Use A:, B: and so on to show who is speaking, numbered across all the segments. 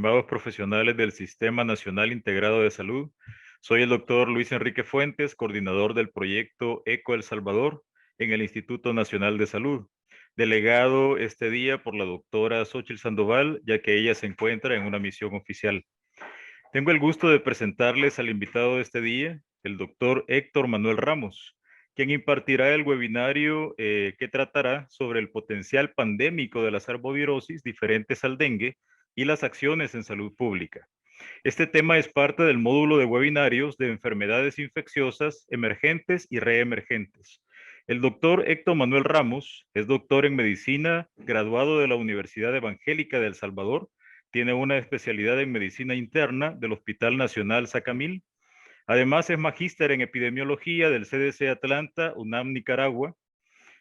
A: estimados profesionales del Sistema Nacional Integrado de Salud. Soy el doctor Luis Enrique Fuentes, coordinador del proyecto ECO El Salvador en el Instituto Nacional de Salud, delegado este día por la doctora Xóchitl Sandoval, ya que ella se encuentra en una misión oficial. Tengo el gusto de presentarles al invitado de este día, el doctor Héctor Manuel Ramos, quien impartirá el webinario que tratará sobre el potencial pandémico de las arbovirosis diferentes al dengue y las acciones en salud pública. Este tema es parte del módulo de webinarios de enfermedades infecciosas emergentes y reemergentes. El doctor Héctor Manuel Ramos es doctor en medicina, graduado de la Universidad Evangélica de El Salvador. Tiene una especialidad en medicina interna del Hospital Nacional Sacamil. Además es magíster en epidemiología del CDC Atlanta, UNAM, Nicaragua.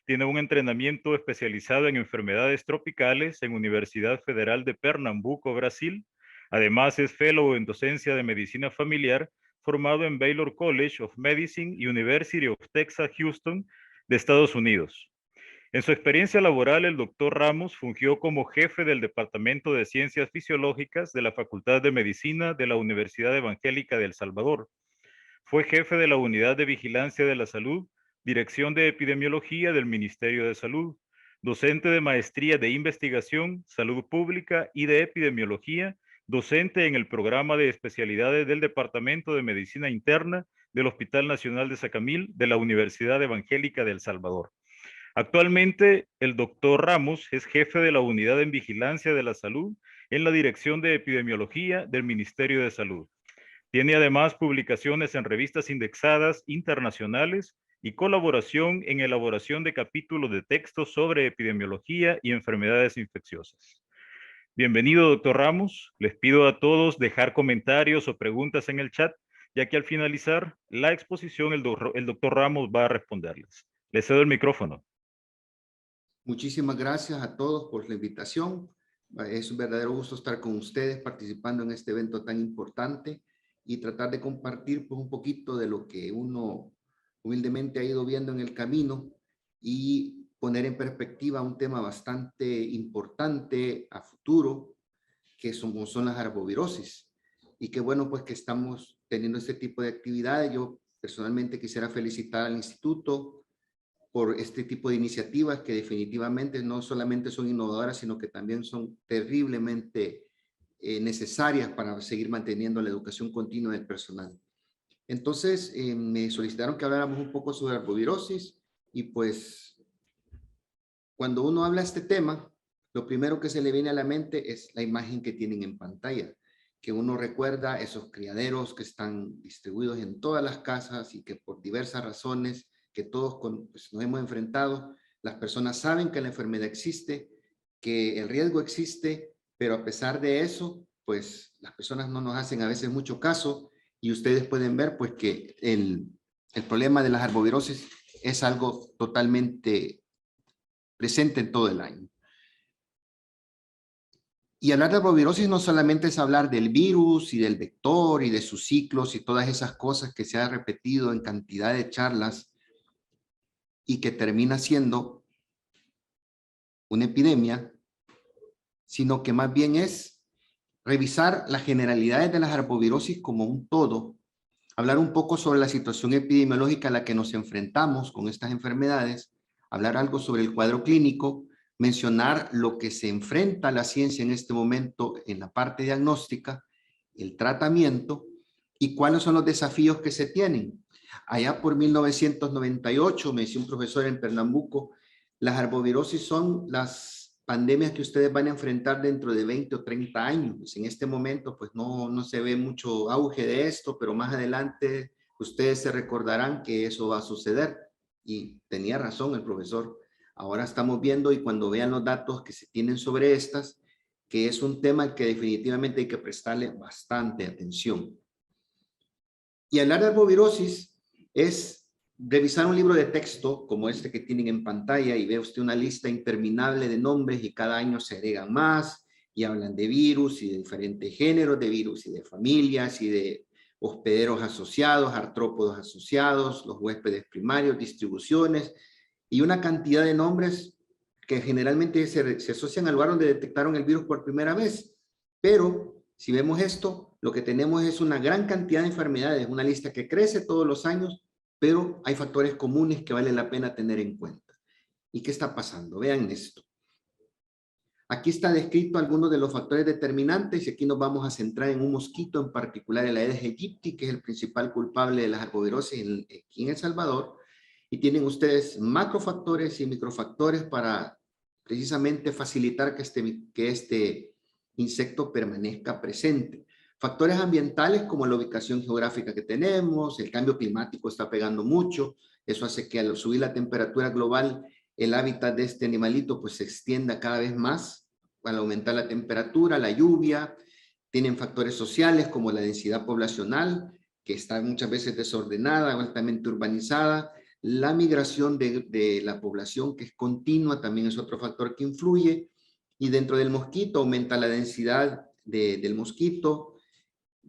A: Tiene un entrenamiento especializado en enfermedades tropicales en Universidad Federal de Pernambuco, Brasil. Además es fellow en docencia de medicina familiar, formado en Baylor College of Medicine y University of Texas, Houston, de Estados Unidos. En su experiencia laboral, el doctor Ramos fungió como jefe del Departamento de Ciencias Fisiológicas de la Facultad de Medicina de la Universidad Evangélica de El Salvador. Fue jefe de la Unidad de Vigilancia de la Salud, Dirección de Epidemiología del Ministerio de Salud, docente de maestría de investigación, salud pública y de epidemiología, docente en el programa de especialidades del Departamento de Medicina Interna del Hospital Nacional de Sacamil de la Universidad Evangélica de El Salvador. Actualmente, el doctor Ramos es jefe de la Unidad en Vigilancia de la Salud en la Dirección de Epidemiología del Ministerio de Salud. Tiene además publicaciones en revistas indexadas internacionales y colaboración en elaboración de capítulos de textos sobre epidemiología y enfermedades infecciosas. Bienvenido, doctor Ramos. Les pido a todos dejar comentarios o preguntas en el chat, ya que al finalizar la exposición el doctor Ramos va a responderles. Les cedo el micrófono.
B: Muchísimas gracias a todos por la invitación. Es un verdadero gusto estar con ustedes participando en este evento tan importante y tratar de compartir pues, un poquito de lo que uno humildemente ha ido viendo en el camino y poner en perspectiva un tema bastante importante a futuro, que son las arbovirosis. Y qué bueno pues que estamos teniendo este tipo de actividades. Yo personalmente quisiera felicitar al instituto por este tipo de iniciativas que definitivamente no solamente son innovadoras, sino que también son terriblemente necesarias para seguir manteniendo la educación continua del personal. Entonces, me solicitaron que habláramos un poco sobre arbovirosis y pues cuando uno habla de este tema, lo primero que se le viene a la mente es la imagen que tienen en pantalla, que uno recuerda esos criaderos que están distribuidos en todas las casas y que por diversas razones que todos pues, nos hemos enfrentado, las personas saben que la enfermedad existe, que el riesgo existe, pero a pesar de eso, pues las personas no nos hacen a veces mucho caso y ustedes pueden ver pues que el problema de las arbovirosis es algo totalmente presente en todo el año. Y hablar de arbovirosis no solamente es hablar del virus y del vector y de sus ciclos y todas esas cosas que se ha repetido en cantidad de charlas y que termina siendo una epidemia, sino que más bien es revisar las generalidades de las arbovirosis como un todo, hablar un poco sobre la situación epidemiológica a la que nos enfrentamos con estas enfermedades, hablar algo sobre el cuadro clínico, mencionar lo que se enfrenta la ciencia en este momento en la parte diagnóstica, el tratamiento y cuáles son los desafíos que se tienen. Allá por 1998, me decía un profesor en Pernambuco, las arbovirosis son las pandemias que ustedes van a enfrentar dentro de 20 o 30 años. En este momento, pues no se ve mucho auge de esto, pero más adelante ustedes se recordarán que eso va a suceder. Y tenía razón el profesor. Ahora estamos viendo y cuando vean los datos que se tienen sobre estas, que es un tema al que definitivamente hay que prestarle bastante atención. Y hablar de arbovirosis es revisar un libro de texto como este que tienen en pantalla y ve usted una lista interminable de nombres y cada año se agregan más y hablan de virus y de diferentes géneros de virus y de familias y de hospederos asociados, artrópodos asociados, los huéspedes primarios, distribuciones y una cantidad de nombres que generalmente se asocian al lugar donde detectaron el virus por primera vez. Pero Si vemos esto, lo que tenemos es una gran cantidad de enfermedades, una lista que crece todos los años, pero hay factores comunes que vale la pena tener en cuenta. ¿Y qué está pasando? Vean esto. Aquí está descrito algunos de los factores determinantes y aquí nos vamos a centrar en un mosquito en particular, el Aedes aegypti, que es el principal culpable de las arbovirosis aquí en El Salvador. Y tienen ustedes macrofactores y microfactores para precisamente facilitar que este insecto permanezca presente. Factores ambientales como la ubicación geográfica que tenemos, el cambio climático está pegando mucho, eso hace que al subir la temperatura global el hábitat de este animalito pues se extienda cada vez más al aumentar la temperatura, la lluvia. Tienen factores sociales como la densidad poblacional, que está muchas veces desordenada, altamente urbanizada. La migración de la población, que es continua, también es otro factor que influye. Y dentro del mosquito aumenta la densidad del mosquito,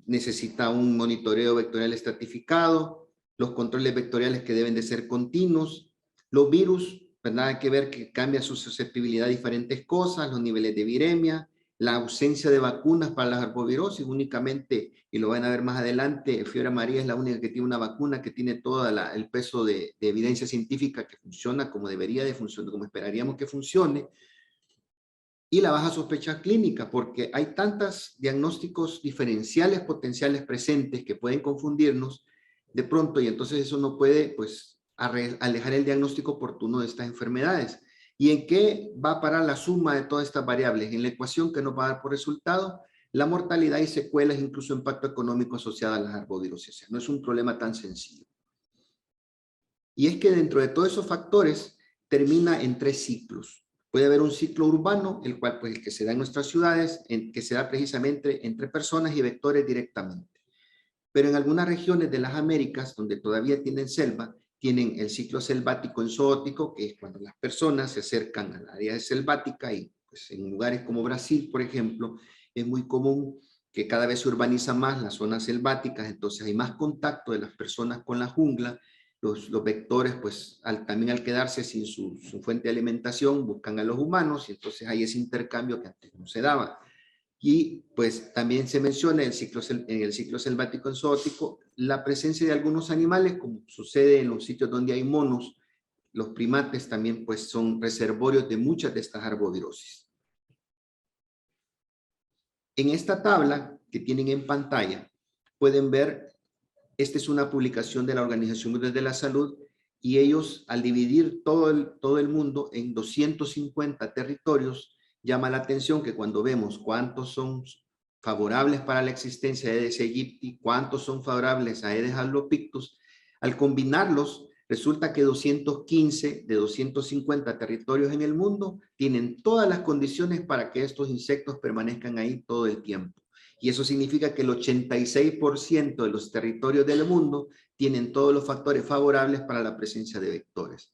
B: necesita un monitoreo vectorial estratificado, los controles vectoriales que deben de ser continuos, los virus, ¿verdad? Hay que ver que cambia su susceptibilidad a diferentes cosas, los niveles de viremia, la ausencia de vacunas para las arbovirosis, únicamente, y lo van a ver más adelante, fiebre amarilla es la única que tiene una vacuna que tiene todo el peso de evidencia científica que funciona como debería de funcionar, como esperaríamos que funcione, y la baja sospecha clínica, porque hay tantos diagnósticos diferenciales potenciales presentes que pueden confundirnos de pronto, y entonces eso no puede, pues, alejar el diagnóstico oportuno de estas enfermedades. ¿Y en qué va a parar la suma de todas estas variables? En la ecuación que nos va a dar por resultado la mortalidad y secuelas, incluso impacto económico asociado a las arbovirosis. O sea, no es un problema tan sencillo. Y es que dentro de todos esos factores termina en 3 ciclos. Puede haber un ciclo urbano, el cual, pues, el que se da en nuestras ciudades, que se da precisamente entre personas y vectores directamente. Pero en algunas regiones de las Américas, donde todavía tienen selva, tienen el ciclo selvático enzootico, que es cuando las personas se acercan a la área selvática y, pues, en lugares como Brasil, por ejemplo, es muy común que cada vez se urbaniza más las zonas selváticas, entonces hay más contacto de las personas con la jungla. Los vectores, pues, también al quedarse sin su fuente de alimentación, buscan a los humanos y entonces hay ese intercambio que antes no se daba. Y pues también se menciona en el ciclo selvático enzootico la presencia de algunos animales, como sucede en los sitios donde hay monos. Los primates también, pues, son reservorios de muchas de estas arbovirosis. En esta tabla que tienen en pantalla pueden ver, esta es una publicación de la Organización Mundial de la Salud, y ellos, al dividir todo el mundo en 250 territorios, llama la atención que cuando vemos cuántos son favorables para la existencia de Aedes aegypti, cuántos son favorables a Aedes albopictus, al combinarlos, resulta que 215 de 250 territorios en el mundo tienen todas las condiciones para que estos insectos permanezcan ahí todo el tiempo. Y eso significa que el 86% de los territorios del mundo tienen todos los factores favorables para la presencia de vectores.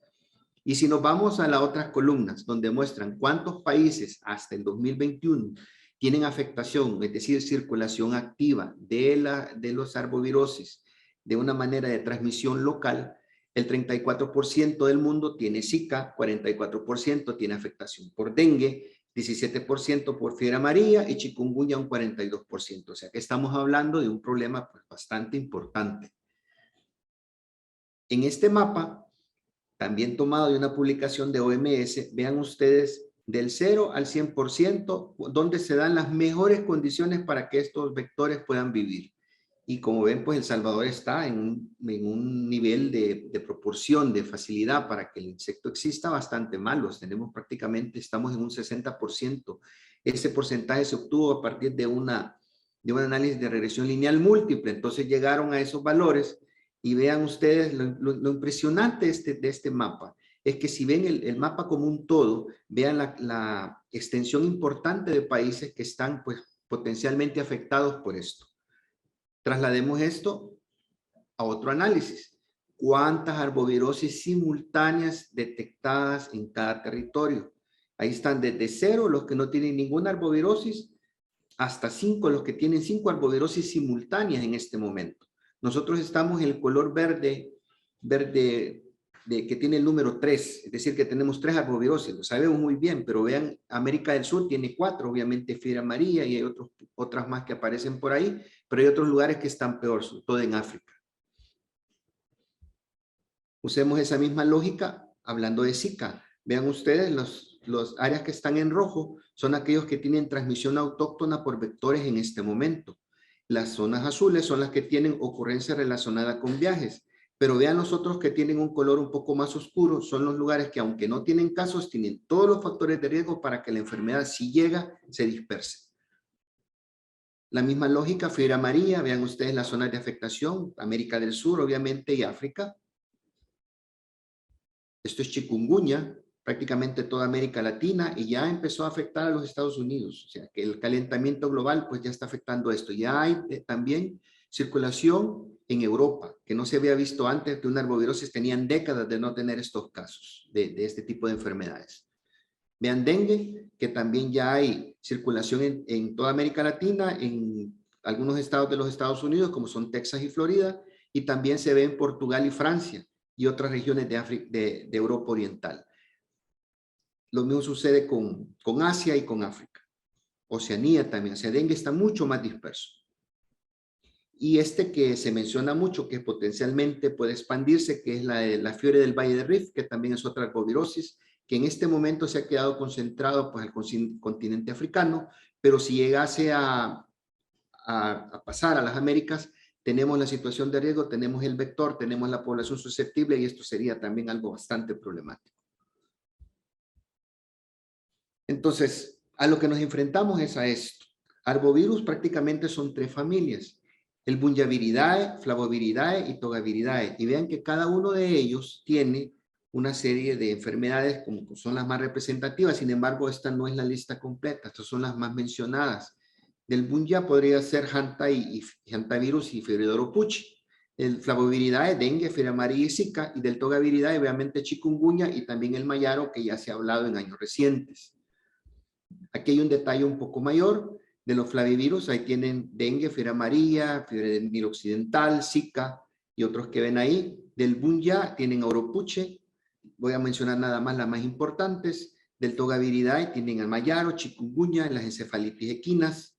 B: Y si nos vamos a las otras columnas, donde muestran cuántos países hasta el 2021 tienen afectación, es decir, circulación activa de los arbovirosis de una manera de transmisión local, el 34% del mundo tiene Zika, 44% tiene afectación por dengue, 17% por fiebre amarilla y chikungunya un 42%. O sea que estamos hablando de un problema, pues, bastante importante. En este mapa, también tomado de una publicación de OMS, vean ustedes del 0 al 100%, donde se dan las mejores condiciones para que estos vectores puedan vivir. Y como ven, pues El Salvador está en un nivel de proporción, de facilidad para que el insecto exista bastante malos. Tenemos prácticamente, estamos en un 60%. Ese porcentaje se obtuvo a partir de un análisis de regresión lineal múltiple. Entonces llegaron a esos valores y vean ustedes lo impresionante de este mapa. Es que si ven el mapa como un todo, vean la extensión importante de países que están, pues, potencialmente afectados por esto. Traslademos esto a otro análisis. ¿Cuántas arbovirosis simultáneas detectadas en cada territorio? Ahí están desde 0 los que no tienen ninguna arbovirosis hasta 5 los que tienen 5 arbovirosis simultáneas en este momento. Nosotros estamos en el color verde que tiene el número 3, es decir, que tenemos 3 arbovirosis, lo sabemos muy bien, pero vean, América del Sur tiene 4, obviamente fiebre amarilla, y hay otras más que aparecen por ahí, pero hay otros lugares que están peor, sobre todo en África. Usemos esa misma lógica hablando de Zika. Vean ustedes, los áreas que están en rojo son aquellos que tienen transmisión autóctona por vectores en este momento. Las zonas azules son las que tienen ocurrencia relacionada con viajes. Pero vean los otros que tienen un color un poco más oscuro, son los lugares que, aunque no tienen casos, tienen todos los factores de riesgo para que la enfermedad, si llega, se disperse. La misma lógica, fiebre amarilla, vean ustedes las zonas de afectación, América del Sur, obviamente, y África. Esto es chikungunya, prácticamente toda América Latina, y ya empezó a afectar a los Estados Unidos. O sea, que el calentamiento global pues ya está afectando esto. Ya hay también circulación en Europa, que no se había visto antes, que una arbovirosis tenían décadas de no tener estos casos de este tipo de enfermedades. Vean dengue, que también ya hay circulación en toda América Latina, en algunos estados de los Estados Unidos, como son Texas y Florida, y también se ve en Portugal y Francia y otras regiones de Europa Oriental. Lo mismo sucede con Asia y con África. Oceanía también, o sea, dengue está mucho más disperso. Y este que se menciona mucho, que potencialmente puede expandirse, que es la fiebre del Valle de Rift, que también es otra arbovirosis, que en este momento se ha quedado concentrado pues, al continente africano, pero si llegase a pasar a las Américas, tenemos la situación de riesgo, tenemos el vector, tenemos la población susceptible y esto sería también algo bastante problemático. Entonces, a lo que nos enfrentamos es a esto. Arbovirus prácticamente son 3 familias. El Bunyaviridae, Flavoviridae y Togaviridae. Y vean que cada uno de ellos tiene una serie de enfermedades como son las más representativas. Sin embargo, esta no es la lista completa. Estas son las más mencionadas. Del Bunya podría ser Hantavirus y Febridoro Pucci. El Flavoviridae, dengue, fiebre amarilla y Zika. Y del Togaviridae, obviamente chikungunya y también el mayaro, que ya se ha hablado en años recientes. Aquí hay un detalle un poco mayor de los flavivirus. Ahí tienen dengue, fiebre amarilla, fiebre del Nilo occidental, Zika y otros que ven ahí. Del Bunya tienen Auropuche. Voy a mencionar nada más las más importantes. Del Togaviridae tienen el mayaro, chikungunya, las encefalitis equinas.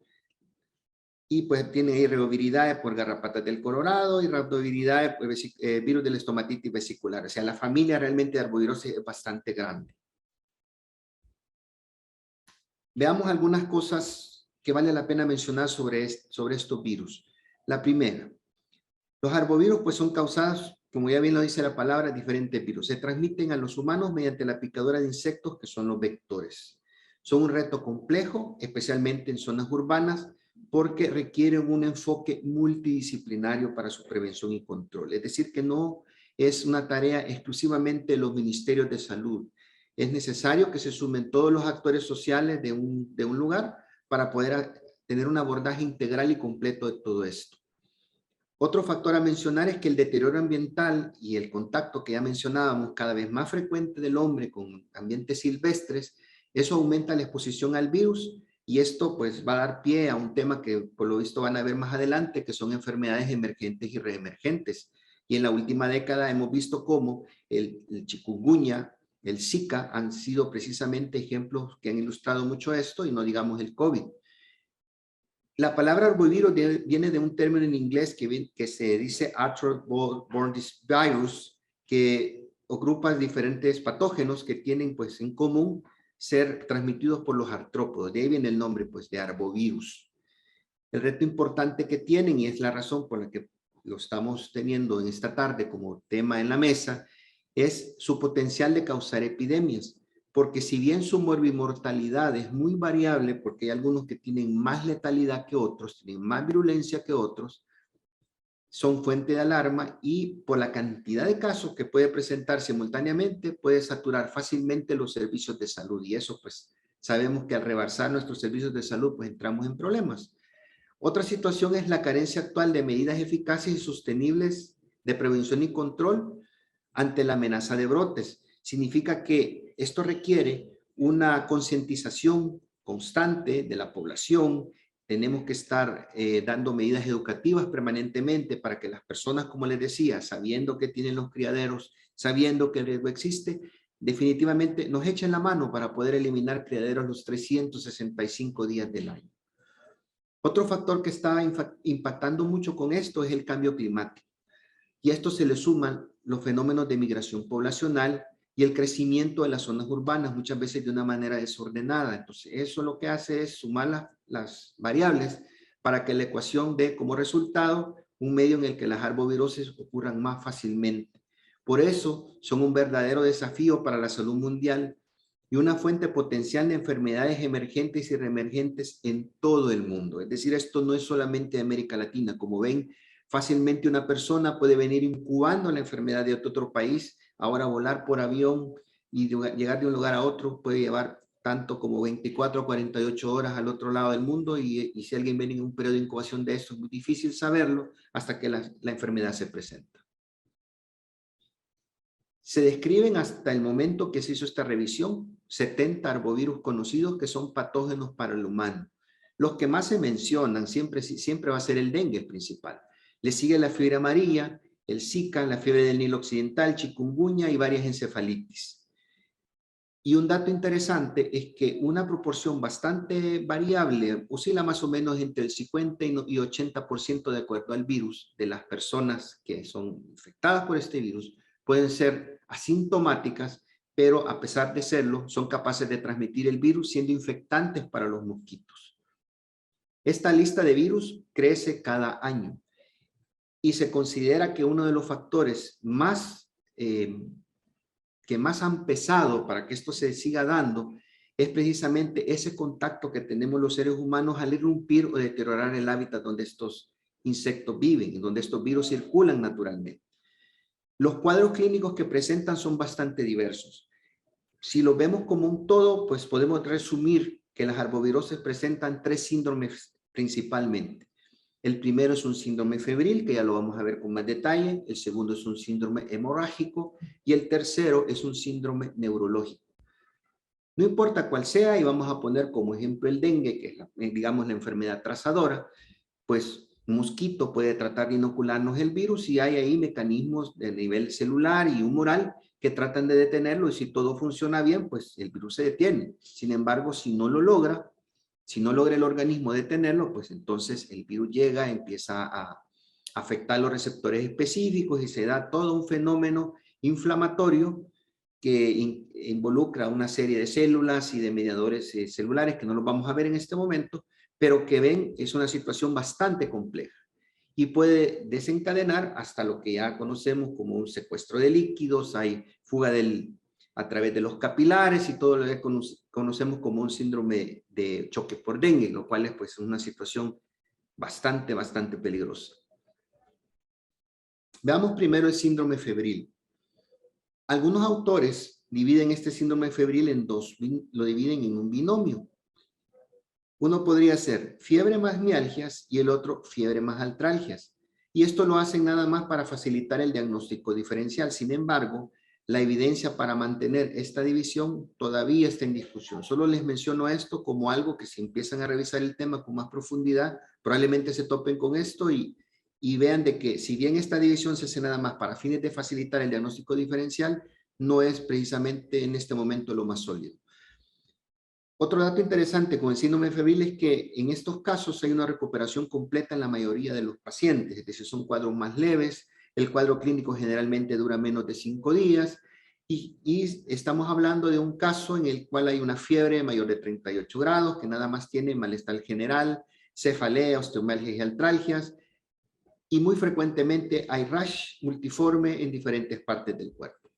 B: Y pues tienen ahí Reoviridae por garrapatas del Colorado y Rhabdoviridae por virus de la estomatitis vesicular. O sea, la familia realmente de arbovirosis es bastante grande. Veamos algunas cosas que vale la pena mencionar sobre estos virus. La primera, los arbovirus pues son causados, como ya bien lo dice la palabra, diferentes virus. Se transmiten a los humanos mediante la picadura de insectos, que son los vectores. Son un reto complejo, especialmente en zonas urbanas, porque requieren un enfoque multidisciplinario para su prevención y control. Es decir, que no es una tarea exclusivamente de los ministerios de salud. Es necesario que se sumen todos los actores sociales de un lugar para poder tener un abordaje integral y completo de todo esto. Otro factor a mencionar es que el deterioro ambiental y el contacto que ya mencionábamos cada vez más frecuente del hombre con ambientes silvestres, eso aumenta la exposición al virus y esto pues va a dar pie a un tema que por lo visto van a ver más adelante, que son enfermedades emergentes y reemergentes. Y en la última década hemos visto cómo el chikungunya, el Zika han sido precisamente ejemplos que han ilustrado mucho esto y no digamos el COVID. La palabra arbovirus viene de un término en inglés que se dice arthroborne virus, que agrupa diferentes patógenos que tienen pues en común ser transmitidos por los artrópodos. De ahí viene el nombre pues de arbovirus. El reto importante que tienen, y es la razón por la que lo estamos teniendo en esta tarde como tema en la mesa, es su potencial de causar epidemias. Porque si bien su morbimortalidad es muy variable, porque hay algunos que tienen más letalidad que otros, tienen más virulencia que otros, son fuente de alarma y por la cantidad de casos que puede presentar simultáneamente, puede saturar fácilmente los servicios de salud. Y eso pues sabemos que al rebasar nuestros servicios de salud, pues entramos en problemas. Otra situación es la carencia actual de medidas eficaces y sostenibles de prevención y control ante la amenaza de brotes. Significa que esto requiere una concientización constante de la población tenemos que estar dando medidas educativas permanentemente para que las personas, como les decía, sabiendo que tienen los criaderos, sabiendo que el riesgo existe, definitivamente nos echen la mano para poder eliminar criaderos los 365 días del año. Otro factor que está impactando mucho con esto es el cambio climático. Y a esto se le suman los fenómenos de migración poblacional y el crecimiento de las zonas urbanas, muchas veces de una manera desordenada. Entonces, eso lo que hace es sumar las variables para que la ecuación dé como resultado un medio en el que las arbovirosis ocurran más fácilmente. Por eso, son un verdadero desafío para la salud mundial y una fuente potencial de enfermedades emergentes y reemergentes en todo el mundo. Es decir, esto no es solamente de América Latina. Como ven, fácilmente una persona puede venir incubando la enfermedad de otro país, ahora volar por avión y llegar de un lugar a otro puede llevar tanto como 24 a 48 horas al otro lado del mundo y si alguien viene en un periodo de incubación de esto es muy difícil saberlo hasta que la enfermedad se presenta. Se describen hasta el momento que se hizo esta revisión 70 arbovirus conocidos que son patógenos para el humano. Los que más se mencionan siempre va a ser el dengue principal. Le sigue la fiebre amarilla, el Zika, la fiebre del Nilo Occidental, chikungunya y varias encefalitis. Y un dato interesante es que una proporción bastante variable, oscila más o menos entre el 50 y 80% de acuerdo al virus, de las personas que son infectadas por este virus, pueden ser asintomáticas, pero a pesar de serlo, son capaces de transmitir el virus siendo infectantes para los mosquitos. Esta lista de virus crece cada año y se considera que uno de los factores que más han pesado para que esto se siga dando es precisamente ese contacto que tenemos los seres humanos al irrumpir o deteriorar el hábitat donde estos insectos viven, donde estos virus circulan naturalmente. Los cuadros clínicos que presentan son bastante diversos. Si lo vemos como un todo, pues podemos resumir que las arboviroses presentan 3 síndromes principalmente. El primero es un síndrome febril, que ya lo vamos a ver con más detalle. El segundo es un síndrome hemorrágico. Y el tercero es un síndrome neurológico. No importa cuál sea, y vamos a poner como ejemplo el dengue, que es, digamos, la enfermedad trazadora, pues un mosquito puede tratar de inocularnos el virus y hay ahí mecanismos de nivel celular y humoral que tratan de detenerlo y si todo funciona bien, pues el virus se detiene. Sin embargo, si no logra el organismo detenerlo, pues entonces el virus llega, empieza a afectar los receptores específicos y se da todo un fenómeno inflamatorio que involucra una serie de células y de mediadores celulares que no los vamos a ver en este momento, pero que ven es una situación bastante compleja y puede desencadenar hasta lo que ya conocemos como un secuestro de líquidos, hay fuga a través de los capilares y todo lo que conocemos como un síndrome de choque por dengue, lo cual es pues una situación bastante peligrosa. Veamos primero el síndrome febril. Algunos autores dividen este síndrome febril en dos, lo dividen en un binomio. Uno podría ser fiebre más mialgias y el otro fiebre más artralgias. Y esto lo hacen nada más para facilitar el diagnóstico diferencial. Sin embargo, la evidencia para mantener esta división todavía está en discusión. Solo les menciono esto como algo que si empiezan a revisar el tema con más profundidad, probablemente se topen con esto y vean de que si bien esta división se hace nada más para fines de facilitar el diagnóstico diferencial, no es precisamente en este momento lo más sólido. Otro dato interesante con el síndrome febril es que en estos casos hay una recuperación completa en la mayoría de los pacientes, es decir, son cuadros más leves, el cuadro clínico generalmente dura menos de 5 días y estamos hablando de un caso en el cual hay una fiebre mayor de 38 grados que nada más tiene malestar general, cefalea, osteomialgias y artralgias y muy frecuentemente hay rash multiforme en diferentes partes del cuerpo.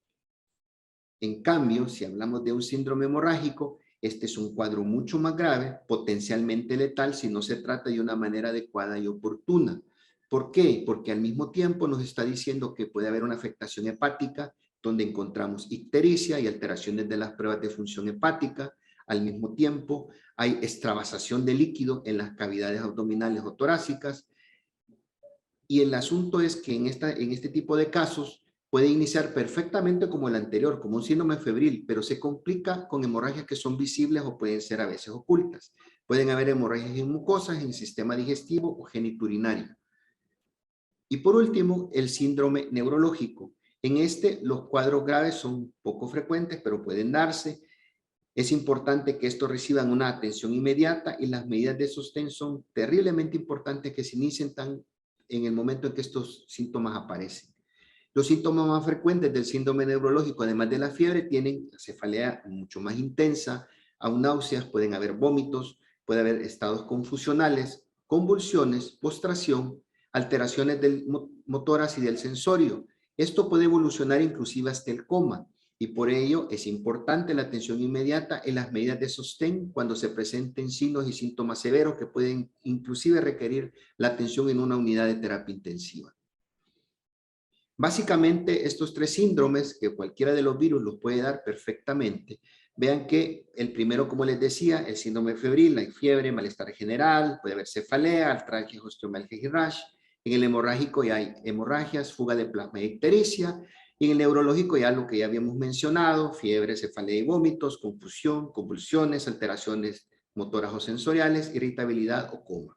B: En cambio, si hablamos de un síndrome hemorrágico, este es un cuadro mucho más grave, potencialmente letal si no se trata de una manera adecuada y oportuna. ¿Por qué? Porque al mismo tiempo nos está diciendo que puede haber una afectación hepática, donde encontramos ictericia y alteraciones de las pruebas de función hepática. Al mismo tiempo, hay extravasación de líquido en las cavidades abdominales o torácicas. Y el asunto es que en este tipo de casos, puede iniciar perfectamente como el anterior, como un síndrome febril, pero se complica con hemorragias que son visibles o pueden ser a veces ocultas. Pueden haber hemorragias en mucosas, en el sistema digestivo o genitourinario. Y por último, el síndrome neurológico. En este, los cuadros graves son poco frecuentes, pero pueden darse. Es importante que estos reciban una atención inmediata y las medidas de sostén son terriblemente importantes que se inicien en el momento en que estos síntomas aparecen. Los síntomas más frecuentes del síndrome neurológico, además de la fiebre, tienen cefalea mucho más intensa, aún náuseas, pueden haber vómitos, puede haber estados confusionales, convulsiones, postración, alteraciones del motoras y del sensorio. Esto puede evolucionar inclusive hasta el coma y por ello es importante la atención inmediata en las medidas de sostén cuando se presenten signos y síntomas severos que pueden inclusive requerir la atención en una unidad de terapia intensiva. Básicamente, estos tres síndromes, que cualquiera de los virus los puede dar perfectamente. Vean que el primero, como les decía, el síndrome febril, hay fiebre, malestar general, puede haber cefalea, artralgia, osteomialgia y rash. En el hemorrágico ya hay hemorragias, fuga de plasma y ictericia. Y en el neurológico ya lo que ya habíamos mencionado, fiebre, cefalea y vómitos, confusión, convulsiones, alteraciones motoras o sensoriales, irritabilidad o coma.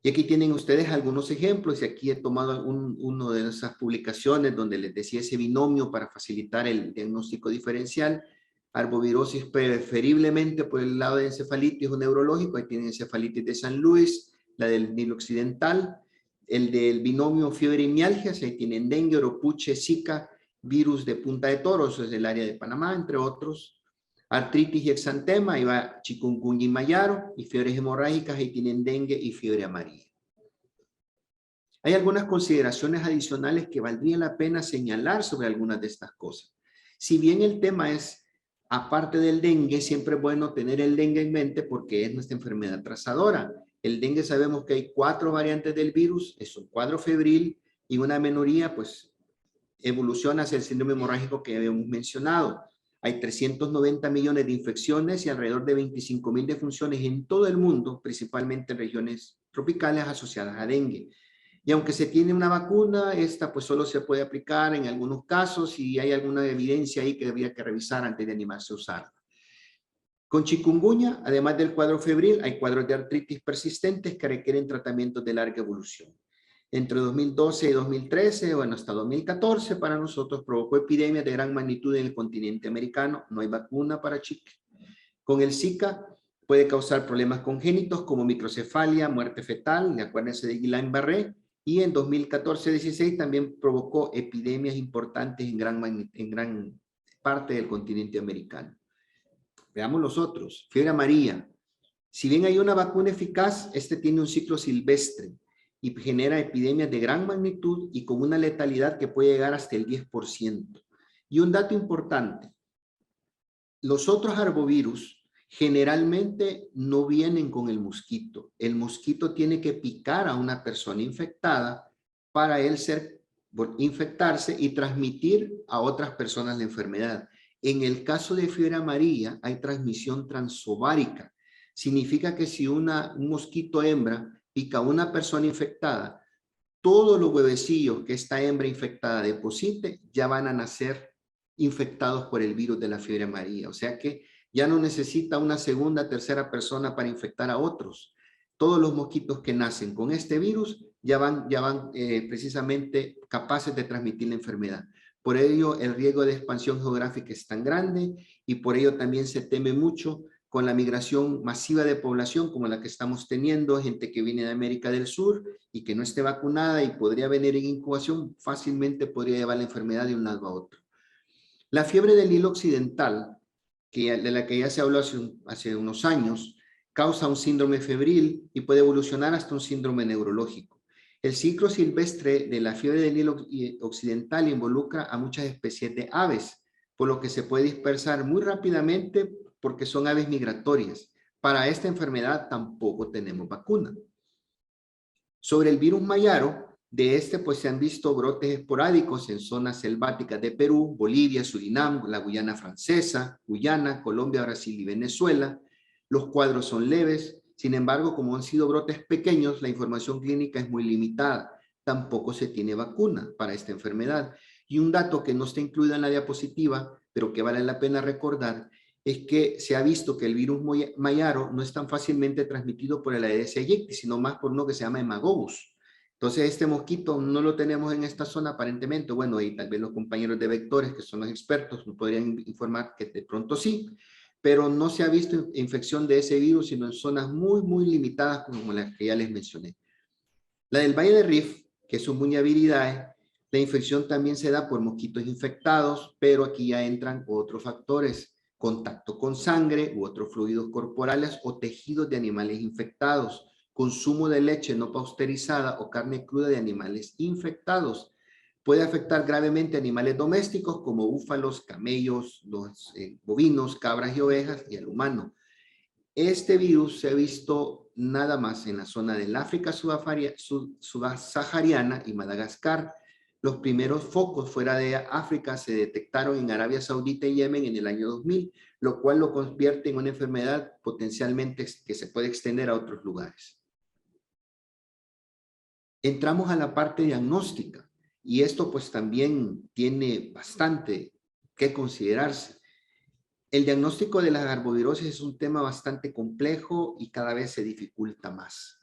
B: Y aquí tienen ustedes algunos ejemplos y aquí he tomado una de esas publicaciones donde les decía ese binomio para facilitar el diagnóstico diferencial. Arbovirosis preferiblemente por el lado de encefalitis o neurológico. Ahí tienen encefalitis de San Luis, la del Nilo Occidental, el del binomio fiebre y mialgias. Ahí tienen dengue, oropuche, zika, virus de punta de toro, eso es del área de Panamá, entre otros. Artritis y exantema, ahí va chikungunya y mayaro, y fiebres hemorrágicas, ahí tienen dengue y fiebre amarilla. Hay algunas consideraciones adicionales que valdría la pena señalar sobre algunas de estas cosas. Si bien el tema es, aparte del dengue, siempre es bueno tener el dengue en mente porque es nuestra enfermedad trazadora. El dengue sabemos que hay 4 variantes del virus, es un cuadro febril y una minoría pues evoluciona hacia el síndrome hemorrágico que habíamos mencionado. Hay 390 millones de infecciones y alrededor de 25,000 defunciones en todo el mundo, principalmente en regiones tropicales asociadas a dengue. Y aunque se tiene una vacuna, esta pues solo se puede aplicar en algunos casos y hay alguna evidencia ahí que habría que revisar antes de animarse a usarla. Con chikungunya, además del cuadro febril, hay cuadros de artritis persistentes que requieren tratamientos de larga evolución. Entre 2012 y 2013, bueno, hasta 2014 para nosotros provocó epidemias de gran magnitud en el continente americano. No hay vacuna para chikungunya. Con el Zika puede causar problemas congénitos como microcefalia, muerte fetal, acuérdense de Guillain-Barré, y en 2014-16 también provocó epidemias importantes en gran parte del continente americano. Veamos los otros. Fiebre amarilla. Si bien hay una vacuna eficaz, este tiene un ciclo silvestre y genera epidemias de gran magnitud y con una letalidad que puede llegar hasta el 10%. Y un dato importante, los otros arbovirus generalmente no vienen con el mosquito. El mosquito tiene que picar a una persona infectada para él infectarse y transmitir a otras personas la enfermedad. En el caso de fiebre amarilla hay transmisión transovárica. Significa que si un mosquito hembra pica a una persona infectada, todos los huevecillos que esta hembra infectada deposite ya van a nacer infectados por el virus de la fiebre amarilla. O sea que ya no necesita una segunda, tercera persona para infectar a otros. Todos los mosquitos que nacen con este virus ya van precisamente capaces de transmitir la enfermedad. Por ello, el riesgo de expansión geográfica es tan grande y por ello también se teme mucho con la migración masiva de población como la que estamos teniendo, gente que viene de América del Sur y que no esté vacunada y podría venir en incubación, fácilmente podría llevar la enfermedad de un lado a otro. La fiebre del Nilo Occidental, de la que ya se habló hace unos años, causa un síndrome febril y puede evolucionar hasta un síndrome neurológico. El ciclo silvestre de la fiebre del Nilo Occidental involucra a muchas especies de aves, por lo que se puede dispersar muy rápidamente porque son aves migratorias. Para esta enfermedad tampoco tenemos vacuna. Sobre el virus mayaro, de este pues se han visto brotes esporádicos en zonas selváticas de Perú, Bolivia, Surinam, la Guyana Francesa, Guyana, Colombia, Brasil y Venezuela. Los cuadros son leves, sin embargo, como han sido brotes pequeños, la información clínica es muy limitada. Tampoco se tiene vacuna para esta enfermedad. Y un dato que no está incluido en la diapositiva, pero que vale la pena recordar, es que se ha visto que el virus Mayaro no es tan fácilmente transmitido por el Aedes aegypti, sino más por uno que se llama Hemagobus. Entonces, este mosquito no lo tenemos en esta zona aparentemente. Bueno, y tal vez los compañeros de vectores, que son los expertos, nos podrían informar que de pronto sí, pero no se ha visto infección de ese virus, sino en zonas muy, muy limitadas, como las que ya les mencioné. La del Valle de Rift, que es un Munyaviridae, la infección también se da por mosquitos infectados, pero aquí ya entran otros factores, contacto con sangre u otros fluidos corporales o tejidos de animales infectados, consumo de leche no pasteurizada o carne cruda de animales infectados. Puede afectar gravemente a animales domésticos como búfalos, camellos, los bovinos, cabras y ovejas y al humano. Este virus se ha visto nada más en la zona del África subsahariana y Madagascar. Los primeros focos fuera de África se detectaron en Arabia Saudita y Yemen en el año 2000, lo cual lo convierte en una enfermedad potencialmente que se puede extender a otros lugares. Entramos a la parte diagnóstica y esto pues también tiene bastante que considerarse. El diagnóstico de las arbovirosis es un tema bastante complejo y cada vez se dificulta más,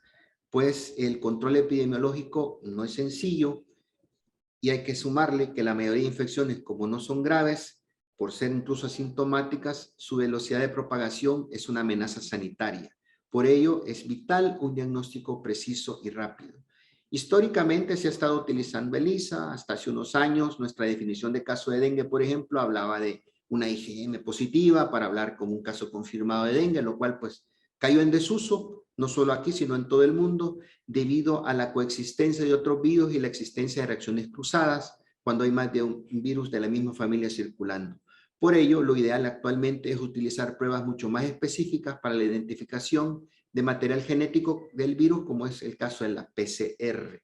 B: pues el control epidemiológico no es sencillo y hay que sumarle que la mayoría de infecciones, como no son graves, por ser incluso asintomáticas, su velocidad de propagación es una amenaza sanitaria. Por ello, es vital un diagnóstico preciso y rápido. Históricamente se ha estado utilizando ELISA. Hasta hace unos años, nuestra definición de caso de dengue, por ejemplo, hablaba de una IgM positiva para hablar como un caso confirmado de dengue, lo cual pues cayó en desuso, no solo aquí, sino en todo el mundo, debido a la coexistencia de otros virus y la existencia de reacciones cruzadas cuando hay más de un virus de la misma familia circulando. Por ello, lo ideal actualmente es utilizar pruebas mucho más específicas para la identificación de material genético del virus, como es el caso de la PCR.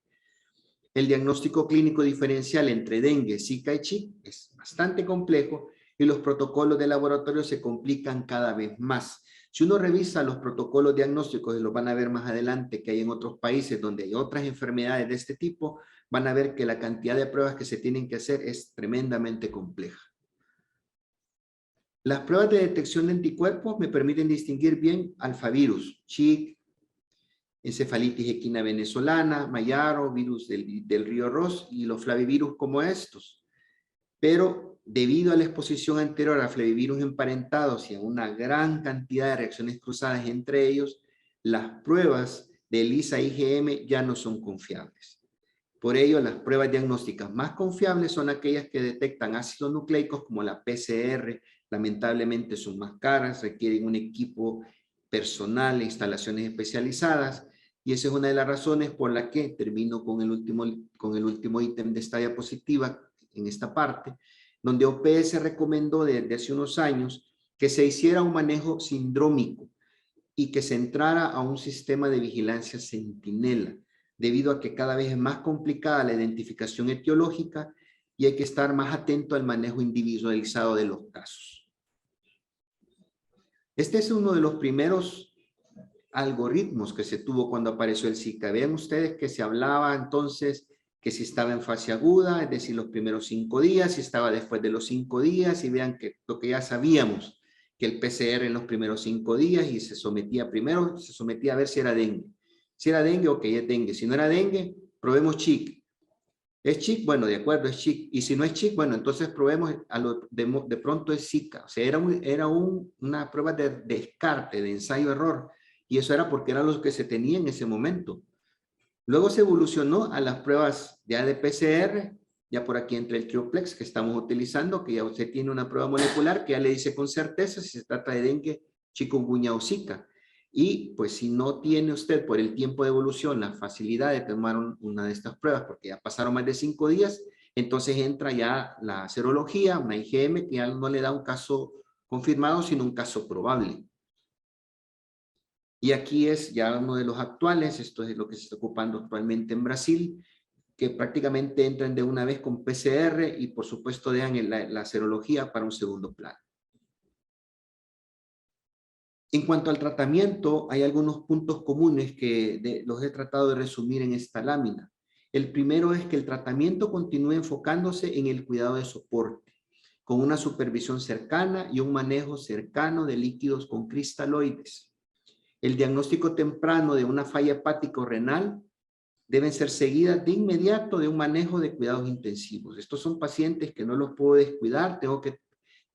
B: El diagnóstico clínico diferencial entre dengue, zika y chik es bastante complejo y los protocolos de laboratorio se complican cada vez más. Si uno revisa los protocolos diagnósticos, y los van a ver más adelante que hay en otros países donde hay otras enfermedades de este tipo, van a ver que la cantidad de pruebas que se tienen que hacer es tremendamente compleja. Las pruebas de detección de anticuerpos me permiten distinguir bien alfavirus, chik, encefalitis equina venezolana, Mayaro, virus del río Ross y los flavivirus como estos. Pero debido a la exposición anterior a flavivirus emparentados y a una gran cantidad de reacciones cruzadas entre ellos, las pruebas de ELISA-IgM ya no son confiables. Por ello, las pruebas diagnósticas más confiables son aquellas que detectan ácidos nucleicos como la PCR. Lamentablemente son más caras, requieren un equipo personal e instalaciones especializadas, y esa es una de las razones por la que termino con el último ítem de esta diapositiva en esta parte, donde OPS recomendó desde hace unos años que se hiciera un manejo sindrómico y que se entrara a un sistema de vigilancia centinela, debido a que cada vez es más complicada la identificación etiológica y hay que estar más atento al manejo individualizado de los casos. Este es uno de los primeros algoritmos que se tuvo cuando apareció el Zika. Vean ustedes que se hablaba entonces que si estaba en fase aguda, es decir, los primeros 5 días, si estaba después de los 5 días, y vean que lo que ya sabíamos, que el PCR en los primeros 5 días, y se sometía a ver si era dengue. Si era dengue, ok, es dengue. Si no era dengue, probemos chik. ¿Es chik? Bueno, de acuerdo, es chik. Y si no es chik, bueno, entonces probemos, de pronto es Zika. O sea, era una prueba de descarte, de ensayo-error. Y eso era porque era lo que se tenía en ese momento. Luego se evolucionó a las pruebas ya de PCR, ya por aquí entre el Trioplex que estamos utilizando, que ya usted tiene una prueba molecular que ya le dice con certeza si se trata de dengue, chikungunya o Zika. Y pues si no tiene usted por el tiempo de evolución la facilidad de tomar una de estas pruebas, porque ya pasaron más de 5 días, entonces entra ya la serología, una IgM, que ya no le da un caso confirmado, sino un caso probable. Y aquí es ya uno de los actuales, esto es lo que se está ocupando actualmente en Brasil, que prácticamente entran de una vez con PCR y por supuesto dejan la serología para un segundo plano. En cuanto al tratamiento, hay algunos puntos comunes que los he tratado de resumir en esta lámina. El primero es que el tratamiento continúe enfocándose en el cuidado de soporte. con una supervisión cercana y un manejo cercano de líquidos con cristaloides. El diagnóstico temprano de una falla hepática o renal deben ser seguidas de inmediato de un manejo de cuidados intensivos. Estos son pacientes que no los puedo descuidar, tengo que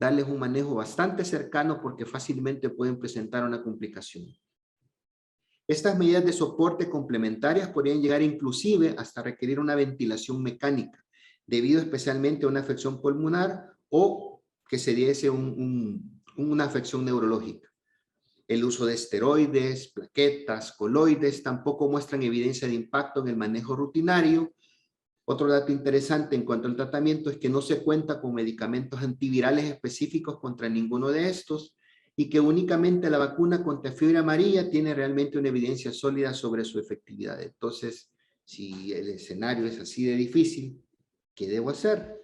B: darles un manejo bastante cercano porque fácilmente pueden presentar una complicación. Estas medidas de soporte complementarias podrían llegar inclusive hasta requerir una ventilación mecánica, debido especialmente a una afección pulmonar o que se diese una afección neurológica. El uso de esteroides, plaquetas, coloides tampoco muestran evidencia de impacto en el manejo rutinario. Otro dato interesante en cuanto al tratamiento es que no se cuenta con medicamentos antivirales específicos contra ninguno de estos y que únicamente la vacuna contra fiebre amarilla tiene realmente una evidencia sólida sobre su efectividad. Entonces, si el escenario es así de difícil, ¿qué debo hacer?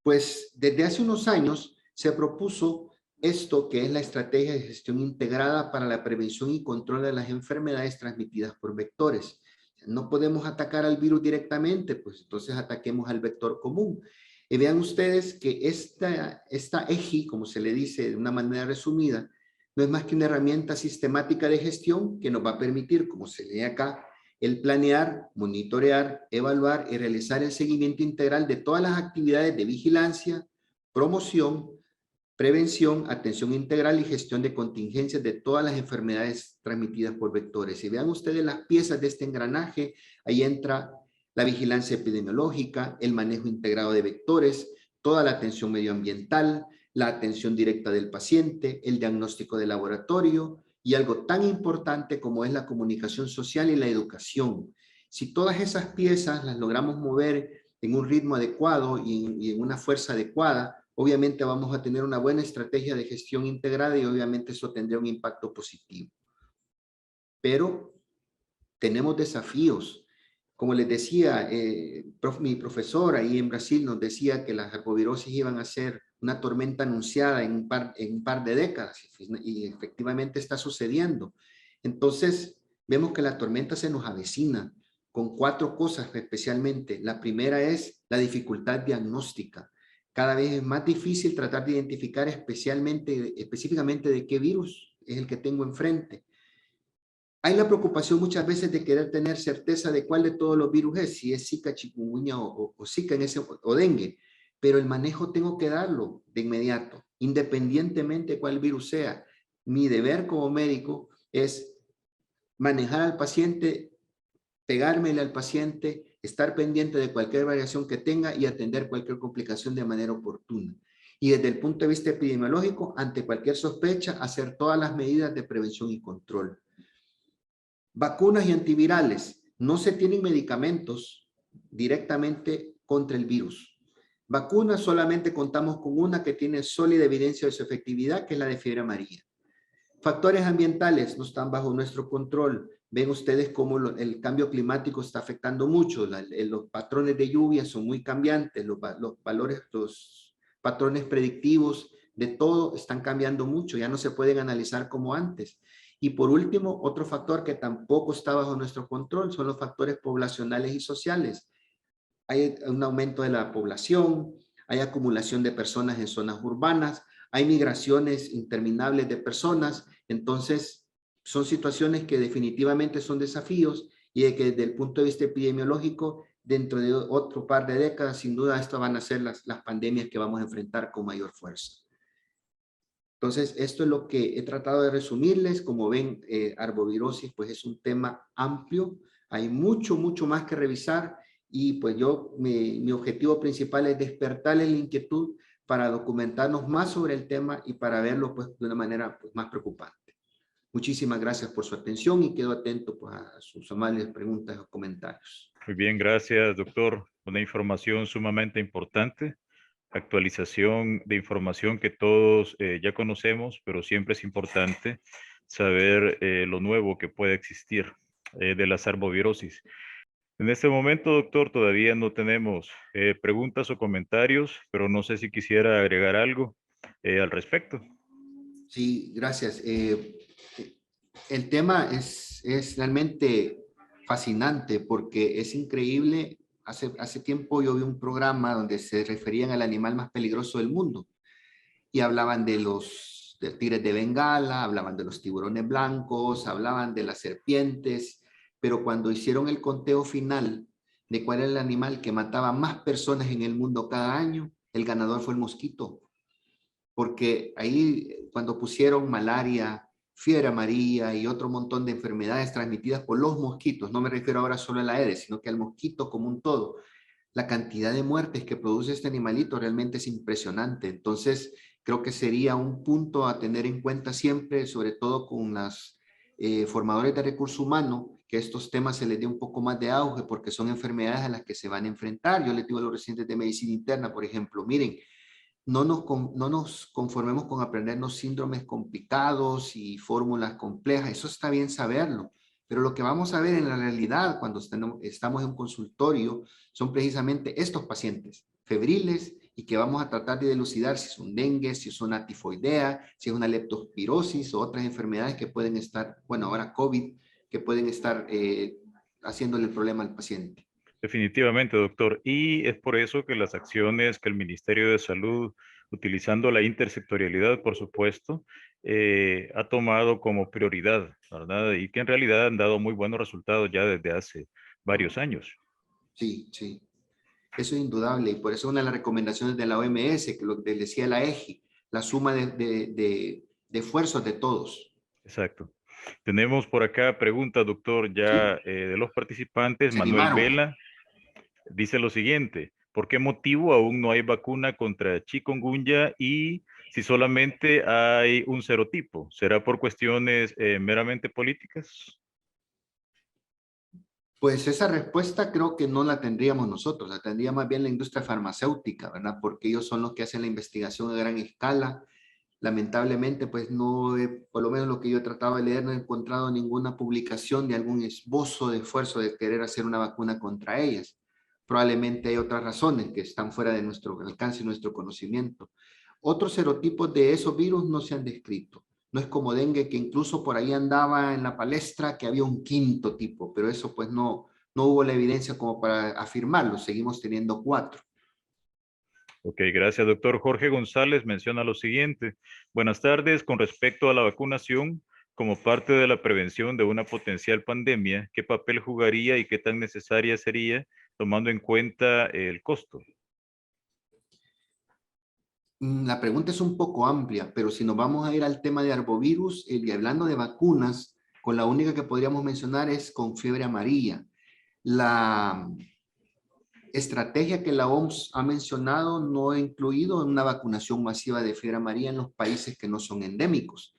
B: Pues desde hace unos años se propuso esto que es la estrategia de gestión integrada para la prevención y control de las enfermedades transmitidas por vectores. No podemos atacar al virus directamente, pues entonces ataquemos al vector común. Y vean ustedes que esta EGI, como se le dice de una manera resumida, no es más que una herramienta sistemática de gestión que nos va a permitir, como se lee acá, el planear, monitorear, evaluar y realizar el seguimiento integral de todas las actividades de vigilancia, promoción, prevención, atención integral y gestión de contingencias de todas las enfermedades transmitidas por vectores. Y vean ustedes las piezas de este engranaje, ahí entra la vigilancia epidemiológica, el manejo integrado de vectores, toda la atención medioambiental, la atención directa del paciente, el diagnóstico de laboratorio y algo tan importante como es la comunicación social y la educación. Si todas esas piezas las logramos mover en un ritmo adecuado y en una fuerza adecuada, obviamente vamos a tener una buena estrategia de gestión integrada y obviamente eso tendría un impacto positivo. Pero tenemos desafíos. Como les decía, mi profesor ahí en Brasil nos decía que las arbovirosis iban a ser una tormenta anunciada en un par de décadas y efectivamente está sucediendo. Entonces, vemos que la tormenta se nos avecina con 4 cosas especialmente. La primera es la dificultad diagnóstica. Cada vez es más difícil tratar de identificar específicamente de qué virus es el que tengo enfrente. Hay la preocupación muchas veces de querer tener certeza de cuál de todos los virus es, si es Zika, chikungunya o Zika o dengue, pero el manejo tengo que darlo de inmediato, independientemente de cuál virus sea. Mi deber como médico es manejar al paciente, pegármele al paciente, estar pendiente de cualquier variación que tenga y atender cualquier complicación de manera oportuna. Y desde el punto de vista epidemiológico, ante cualquier sospecha, hacer todas las medidas de prevención y control. Vacunas y antivirales. No se tienen medicamentos directamente contra el virus. Vacunas solamente contamos con una que tiene sólida evidencia de su efectividad, que es la de fiebre amarilla. Factores ambientales no están bajo nuestro control. Ven ustedes cómo el cambio climático está afectando mucho. Los patrones de lluvia son muy cambiantes. Los patrones predictivos de todo están cambiando mucho. Ya no se pueden analizar como antes. Y por último, otro factor que tampoco está bajo nuestro control son los factores poblacionales y sociales. Hay un aumento de la población, hay acumulación de personas en zonas urbanas, hay migraciones interminables de personas. Entonces, son situaciones que definitivamente son desafíos y de que desde el punto de vista epidemiológico, dentro de otro par de décadas, sin duda, estas van a ser las pandemias que vamos a enfrentar con mayor fuerza. Entonces, esto es lo que he tratado de resumirles. Como ven, arbovirosis pues es un tema amplio. Hay mucho más que revisar y pues mi objetivo principal es despertarles la inquietud para documentarnos más sobre el tema y para verlo pues de una manera pues, más preocupante. Muchísimas gracias por su atención y quedo atento pues, a sus amables preguntas o comentarios.
A: Muy bien, gracias, doctor. Una información sumamente importante. Actualización de información que todos ya conocemos, pero siempre es importante saber lo nuevo que puede existir de las arbovirosis. En este momento, doctor, todavía no tenemos preguntas o comentarios, pero no sé si quisiera agregar algo al respecto.
B: Sí, gracias. El tema es realmente fascinante porque es increíble hace tiempo yo vi un programa donde se referían al animal más peligroso del mundo y hablaban de los tigres de Bengala, hablaban de los tiburones blancos, hablaban de las serpientes, pero cuando hicieron el conteo final de cuál era el animal que mataba más personas en el mundo cada año, el ganador fue el mosquito, porque ahí cuando pusieron malaria, fiebre amarilla y otro montón de enfermedades transmitidas por los mosquitos, no me refiero ahora solo a la Aedes, sino que al mosquito como un todo, la cantidad de muertes que produce este animalito realmente es impresionante. Entonces, creo que sería un punto a tener en cuenta siempre, sobre todo con las formadores de recursos humanos, que estos temas se les dé un poco más de auge porque son enfermedades a las que se van a enfrentar. Yo les digo a los residentes de medicina interna, por ejemplo, miren, no nos conformemos con aprendernos síndromes complicados y fórmulas complejas, eso está bien saberlo, pero lo que vamos a ver en la realidad cuando estamos en un consultorio son precisamente estos pacientes febriles y que vamos a tratar de dilucidar si es un dengue, si es una tifoidea, si es una leptospirosis o otras enfermedades que pueden estar, bueno, ahora COVID, que pueden estar haciéndole el problema al paciente.
A: Definitivamente, doctor. Y es por eso que las acciones que el Ministerio de Salud, utilizando la intersectorialidad, por supuesto, ha tomado como prioridad, ¿verdad? Y que en realidad han dado muy buenos resultados ya desde hace varios años.
B: Sí, sí. Eso es indudable y por eso una de las recomendaciones de la OMS, que lo que decía la EGI, la suma de esfuerzos de todos.
A: Exacto. Tenemos por acá preguntas, doctor, ya
B: Sí,
A: de los participantes.
B: se
A: Manuel
B: animaron.
A: Vela dice lo siguiente: ¿por qué motivo aún no hay vacuna contra chikungunya y si solamente hay un serotipo? ¿Será por cuestiones meramente políticas?
B: Pues esa respuesta creo que no la tendríamos nosotros, la tendría más bien la industria farmacéutica, ¿verdad? Porque ellos son los que hacen la investigación a gran escala. Lamentablemente, pues no, por lo menos lo que yo he tratado de leer, no he encontrado ninguna publicación de algún esbozo de esfuerzo de querer hacer una vacuna contra ellas. Probablemente hay otras razones que están fuera de nuestro alcance y nuestro conocimiento. Otros serotipos de esos virus no se han descrito. No es como dengue, que incluso por ahí andaba en la palestra que había un quinto tipo, pero eso pues no hubo la evidencia como para afirmarlo. Seguimos teniendo 4.
A: Ok, gracias, doctor. Jorge González menciona lo siguiente: buenas tardes, con respecto a la vacunación, como parte de la prevención de una potencial pandemia, ¿qué papel jugaría y qué tan necesaria sería tomando en cuenta el costo?
B: La pregunta es un poco amplia, pero si nos vamos a ir al tema de arbovirus y hablando de vacunas, con la única que podríamos mencionar es con fiebre amarilla. La estrategia que la OMS ha mencionado no ha incluido una vacunación masiva de fiebre amarilla en los países que no son endémicos.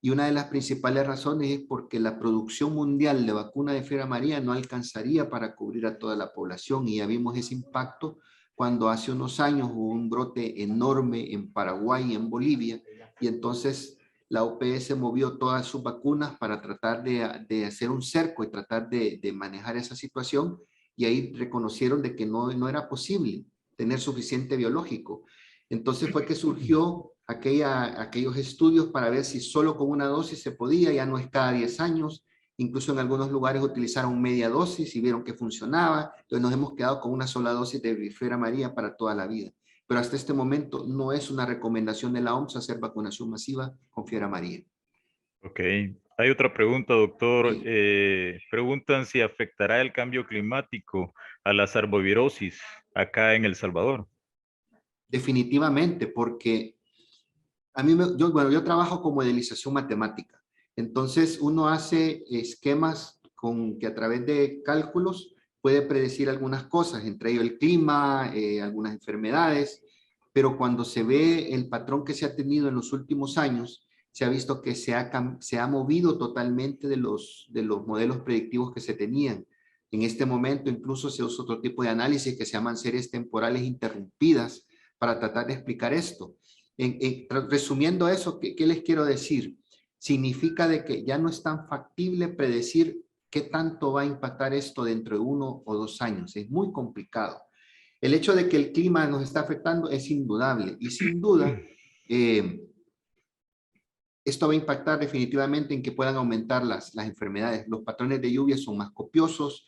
B: Y una de las principales razones es porque la producción mundial de vacuna de fiebre amarilla no alcanzaría para cubrir a toda la población. Y ya vimos ese impacto cuando hace unos años hubo un brote enorme en Paraguay y en Bolivia. Y entonces la OPS movió todas sus vacunas para tratar de hacer un cerco y tratar de manejar esa situación. Y ahí reconocieron de que no era posible tener suficiente biológico. Entonces fue que surgió aquellos estudios para ver si solo con una dosis se podía, ya no es cada 10 años, incluso en algunos lugares utilizaron media dosis y vieron que funcionaba, entonces nos hemos quedado con una sola dosis de Bifera María para toda la vida. Pero hasta este momento no es una recomendación de la OMS hacer vacunación masiva con fiebre amarilla.
A: Ok. Hay otra pregunta, doctor.
B: Sí,
A: Preguntan si afectará el cambio climático a las arbovirosis acá en El Salvador.
B: definitivamente, porque a mí, bueno, yo trabajo con modelización matemática. Entonces, uno hace esquemas con que a través de cálculos puede predecir algunas cosas, entre ellos el clima, algunas enfermedades, pero cuando se ve el patrón que se ha tenido en los últimos años, se ha visto que se ha movido totalmente de los modelos predictivos que se tenían. En este momento incluso se usa otro tipo de análisis que se llaman series temporales interrumpidas para tratar de explicar esto. Resumiendo eso, ¿qué les quiero decir? Significa de que ya no es tan factible predecir qué tanto va a impactar esto dentro de 1 o 2 años. Es muy complicado. El hecho de que el clima nos está afectando es indudable y sin duda esto va a impactar definitivamente en que puedan aumentar las enfermedades. Los patrones de lluvia son más copiosos,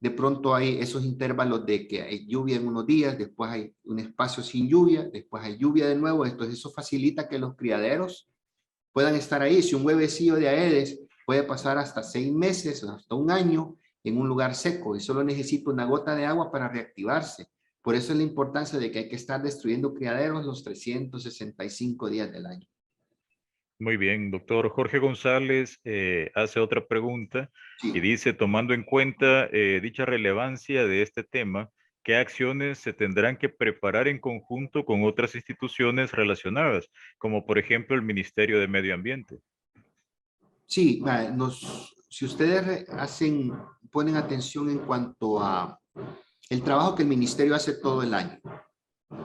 B: De pronto hay esos intervalos de que hay lluvia en unos días, después hay un espacio sin lluvia, después hay lluvia de nuevo. Entonces eso facilita que los criaderos puedan estar ahí. Si un huevecillo de Aedes puede pasar hasta 6 meses, hasta un año en un lugar seco y solo necesita una gota de agua para reactivarse. Por eso es la importancia de que hay que estar destruyendo criaderos los 365 días del año.
A: Muy bien, doctor Jorge González hace otra pregunta y
B: Sí.
A: dice, tomando en cuenta dicha relevancia de este tema, ¿qué acciones se tendrán que preparar en conjunto con otras instituciones relacionadas, como por ejemplo el Ministerio de Medio Ambiente?
B: Sí, si ustedes ponen atención en cuanto a el trabajo que el ministerio hace todo el año.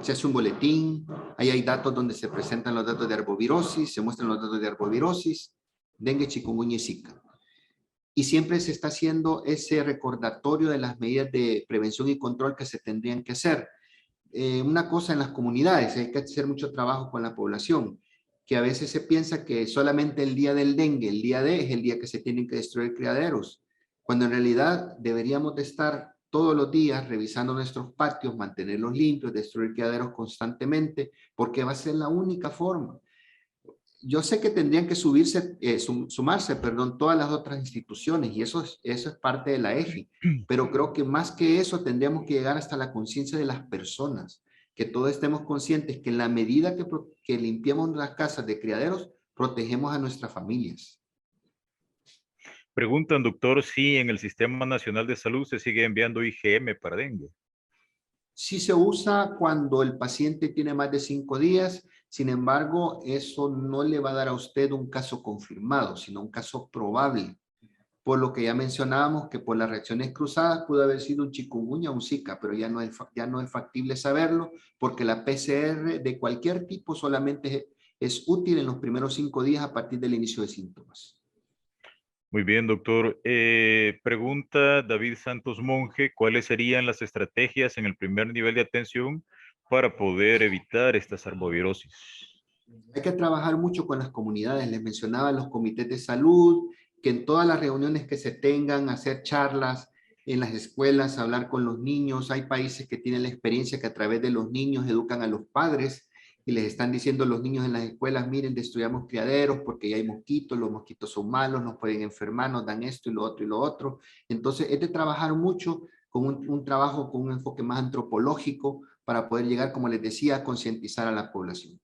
B: Se hace un boletín, ahí hay datos donde se presentan los datos de arbovirosis, se muestran los datos de arbovirosis, dengue, chikungunya y zika. Y siempre se está haciendo ese recordatorio de las medidas de prevención y control que se tendrían que hacer. Una cosa en las comunidades, hay que hacer mucho trabajo con la población, que a veces se piensa que solamente el día del dengue, el día D, es el día que se tienen que destruir criaderos, cuando en realidad deberíamos de estar todos los días revisando nuestros patios, mantenerlos limpios, destruir criaderos constantemente, porque va a ser la única forma. Yo sé que tendrían que sumarse, todas las otras instituciones y eso es parte de la EGI, pero creo que más que eso tendríamos que llegar hasta la conciencia de las personas, que todos estemos conscientes que en la medida que limpiemos las casas de criaderos, protegemos a nuestras familias.
A: Preguntan, doctor, si en el Sistema Nacional de Salud se sigue enviando IgM para dengue.
B: Sí se usa cuando el paciente tiene más de 5 días, sin embargo, eso no le va a dar a usted un caso confirmado, sino un caso probable. Por lo que ya mencionábamos que por las reacciones cruzadas pudo haber sido un chikungunya o un Zika, pero ya no es factible saberlo porque la PCR de cualquier tipo solamente es útil en los primeros 5 días a partir del inicio de síntomas.
A: Muy bien, doctor. Pregunta David Santos Monge, ¿cuáles serían las estrategias en el primer nivel de atención para poder evitar estas arbovirosis?
B: Hay que trabajar mucho con las comunidades. Les mencionaba los comités de salud, que en todas las reuniones que se tengan, hacer charlas en las escuelas, hablar con los niños. Hay países que tienen la experiencia que a través de los niños educan a los padres y les están diciendo a los niños en las escuelas, miren, destruyamos criaderos porque ya hay mosquitos, los mosquitos son malos, nos pueden enfermar, nos dan esto y lo otro y lo otro. Entonces, es de trabajar mucho con un trabajo, con un enfoque más antropológico para poder llegar, como les decía, a concientizar a la población.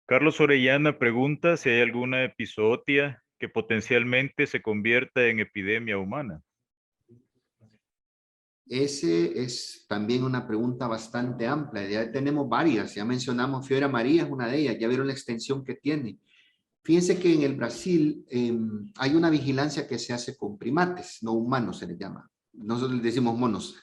A: Carlos Orellana pregunta si hay alguna epizotia que potencialmente se convierta en epidemia humana.
B: Ese es también una pregunta bastante amplia. Ya tenemos varias. Ya mencionamos fiebre amarilla, es una de ellas. Ya vieron la extensión que tiene. Fíjense que en el Brasil hay una vigilancia que se hace con primates, no humanos se les llama. Nosotros les decimos monos.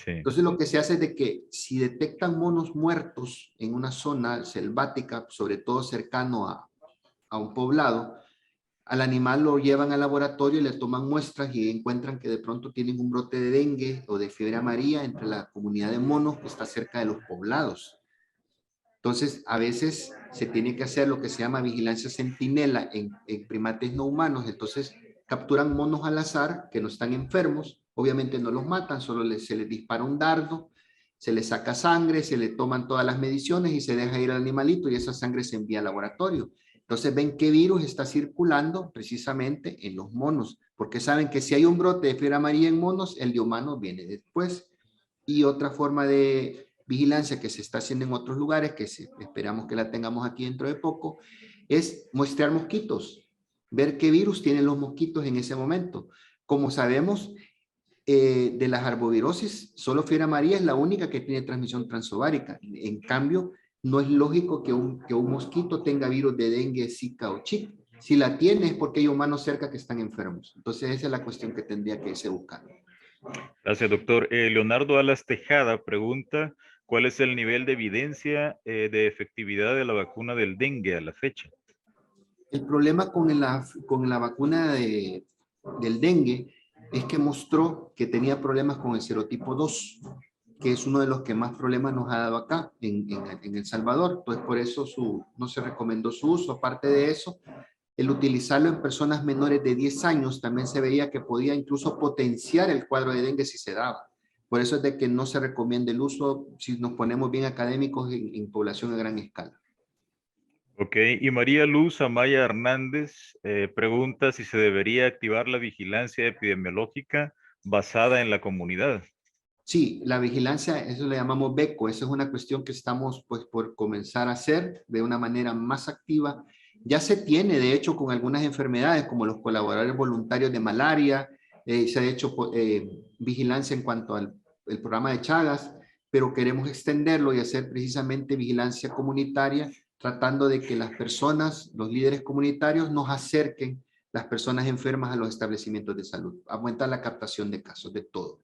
A: Sí.
B: Entonces lo que se hace es de que si detectan monos muertos en una zona selvática, sobre todo cercano a un poblado, al animal lo llevan al laboratorio y le toman muestras y encuentran que de pronto tienen un brote de dengue o de fiebre amarilla entre la comunidad de monos que está cerca de los poblados. Entonces, a veces se tiene que hacer lo que se llama vigilancia centinela en primates no humanos. Entonces, capturan monos al azar que no están enfermos. Obviamente no los matan, solo se les dispara un dardo, se les saca sangre, se le toman todas las mediciones y se deja ir al animalito y esa sangre se envía al laboratorio. Entonces ven qué virus está circulando precisamente en los monos, porque saben que si hay un brote de fiebre amarilla en monos, el de humanos viene después. Y otra forma de vigilancia que se está haciendo en otros lugares, esperamos que la tengamos aquí dentro de poco, es muestrear mosquitos, ver qué virus tienen los mosquitos en ese momento. Como sabemos, de las arbovirosis, solo fiebre amarilla es la única que tiene transmisión transovárica. En cambio, no es lógico que un mosquito tenga virus de dengue, zika o chik. Si la tiene es porque hay humanos cerca que están enfermos. Entonces esa es la cuestión que tendría que irse buscando.
A: Gracias, doctor. Leonardo Alas Tejada pregunta, ¿cuál es el nivel de evidencia de efectividad de la vacuna del dengue a la fecha?
B: El problema con la vacuna del dengue es que mostró que tenía problemas con el serotipo 2, que es uno de los que más problemas nos ha dado acá en El Salvador. Entonces, por eso no se recomendó su uso. Aparte de eso, el utilizarlo en personas menores de 10 años también se veía que podía incluso potenciar el cuadro de dengue si se daba. Por eso es de que no se recomienda el uso, si nos ponemos bien académicos, en población a gran escala.
A: Ok, y María Luz Amaya Hernández pregunta si se debería activar la vigilancia epidemiológica basada en la comunidad.
B: Sí, la vigilancia, eso le llamamos BECO, esa es una cuestión que estamos pues por comenzar a hacer de una manera más activa. Ya se tiene, de hecho, con algunas enfermedades como los colaboradores voluntarios de malaria, se ha hecho vigilancia en cuanto al el programa de Chagas, pero queremos extenderlo y hacer precisamente vigilancia comunitaria, tratando de que las personas, los líderes comunitarios, nos acerquen las personas enfermas a los establecimientos de salud, aumentar la captación de casos de todo.